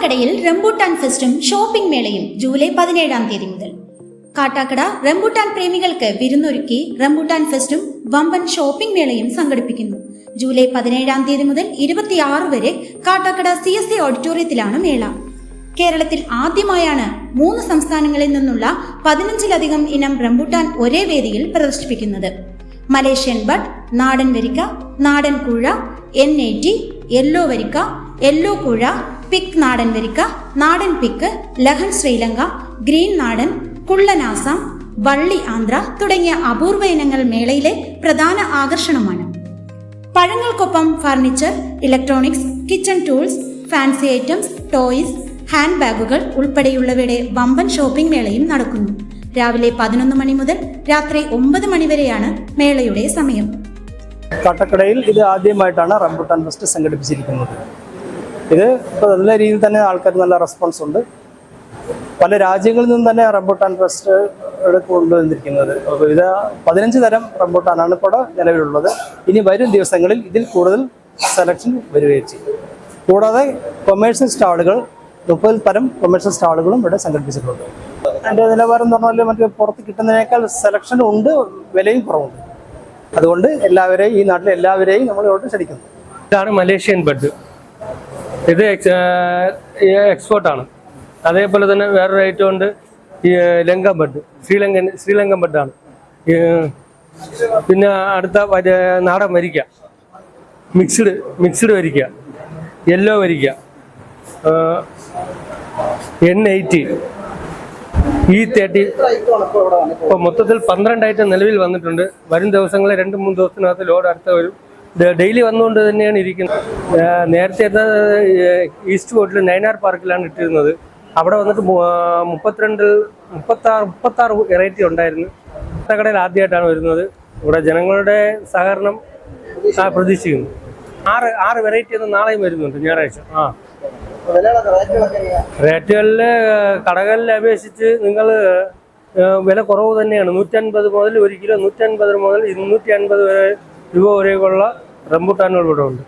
കാട്ടാക്കടയിൽ rambutan ഫെസ്റ്റും shopping മേളയും July 17-ാം തീയതി മുതൽ. Kattakada rambutan പ്രേമികൾക്ക് വിരുന്നൊരുക്കി rambutan ഫെസ്റ്റും വമ്പൻ ഷോപ്പിംഗ് മേളയും സംഘടിപ്പിക്കുന്നു. ജൂലൈ 17-ാം തീയതി മുതൽ 26 വരെ കാട്ടാക്കട CSA ഓഡിറ്റോറിയത്തിലാണ് മേള. കേരളത്തിൽ ആദ്യമായാണ് 3 സംസ്ഥാനങ്ങളിൽ നിന്നുള്ള 15-ലധികം ഇനം റംബൂട്ടാൻ ഒരേ വേദിയിൽ പ്രദർശിപ്പിക്കുന്നത്. മലേഷ്യൻ ബഡ്, നാടൻ വരിക്ക, നാടൻ കൂഴ, N80, യെല്ലോ വരിക്ക, യെല്ലോ കൂഴ, പിക്ക് നാടൻ വരിക്ക, നാടൻ പിക്ക്, ലഹൻ ശ്രീലങ്ക, ഗ്രീൻ നാടൻ, കുള്ളൻ ആസാം, വള്ളി ആന്ധ്ര തുടങ്ങിയ അപൂർവ ഇനങ്ങൾ മേളയിലെ പ്രധാന ആകർഷണമാണ്. പഴങ്ങൾക്കൊപ്പം furniture, electronics, kitchen tools, fancy items, toys, hand ബാഗുകൾ ഉൾപ്പെടെയുള്ളവയുടെ വമ്പൻ ഷോപ്പിംഗ് മേളയും നടക്കുന്നു. രാവിലെ 11 മണി മുതൽ രാത്രി 9 മണി വരെയാണ് മേളയുടെ സമയം. കാട്ടാക്കടയിൽ ഇത് ആദ്യമായിട്ടാണ് റംബൂട്ടാൻ ഫെസ്റ്റ് സംഘടിപ്പിച്ചിരിക്കുന്നത്. ഇത് ഇപ്പോൾ നല്ല രീതിയിൽ തന്നെ ആൾക്കാർ നല്ല റെസ്പോൺസ് ഉണ്ട്. പല രാജ്യങ്ങളിൽ നിന്നും തന്നെ റംബൂട്ടാൻ ഫെസ്റ്റ് കൊണ്ടുവന്നിരിക്കുന്നത്. ഇത് 15 തരം റംബൂട്ടാനാണ് ഇപ്പോൾ നിലവിലുള്ളത്. ഇനി വരും ദിവസങ്ങളിൽ ഇതിൽ കൂടുതൽ സെലക്ഷൻ വരികയും ചെയ്യും. കൂടാതെ കൊമേഴ്ഷ്യൽ സ്റ്റാളുകൾ 30 തരം കൊമേഴ്ഷ്യൽ സ്റ്റാളുകളും ഇവിടെ സംഘടിപ്പിച്ചിട്ടുണ്ട്. അതിൻ്റെ നിലവാരം എന്ന് പറഞ്ഞാൽ മറ്റേ പുറത്ത് കിട്ടുന്നതിനേക്കാൾ സെലക്ഷനും ഉണ്ട്, വിലയും കുറവുണ്ട്. അതുകൊണ്ട് എല്ലാവരെയും, ഈ നാട്ടിലെ എല്ലാവരെയും നമ്മൾ ഇവിടെ ക്ഷണിക്കുന്നു. ഇതാണ് മലേഷ്യൻ ബഡ്. ഇത് എക്സ്പോർട്ടാണ്. അതേപോലെ തന്നെ വേറൊരു ഐറ്റം ഉണ്ട്, ഈ ലങ്കൻ ബഡ്, ശ്രീലങ്കൻ ബഡാണ്. പിന്നെ അടുത്ത നാടൻ വരിക്ക, മിക്സ്ഡ് വരിക്ക, യെല്ലോ വരിക്ക, N80, E30. ഇപ്പോൾ മൊത്തത്തിൽ 12 ഐറ്റം നിലവിൽ വന്നിട്ടുണ്ട്. വരും ദിവസങ്ങളിൽ 2-3 ദിവസത്തിനകത്ത് ലോഡ് അടുത്ത വരും. ഡെയിലി വന്നുകൊണ്ട് തന്നെയാണ് ഇരിക്കുന്നത്. നേരത്തെ ഈസ്റ്റ് കോട്ടിൽ നൈനാർ പാർക്കിലാണ് ഇട്ടിരുന്നത്. അവിടെ വന്നിട്ട് 36 വെറൈറ്റി ഉണ്ടായിരുന്നു. കാട്ടാക്കടയിൽ ആദ്യമായിട്ടാണ് വരുന്നത്. ഇവിടെ ജനങ്ങളുടെ സഹകരണം പ്രതീക്ഷിക്കുന്നു. 6 വെറൈറ്റി ഒന്നും നാളെയും വരുന്നുണ്ട്, ഞായറാഴ്ച. റേറ്റുകളിൽ കടകളിൽ അപേക്ഷിച്ച് നിങ്ങൾ വില കുറവ് തന്നെയാണ്. 150 മുതൽ 1 കിലോ 150 മുതൽ 250 രൂപ വരെയുള്ള റംബൂട്ടാനുകൾ ഇവിടെ ഉണ്ട്.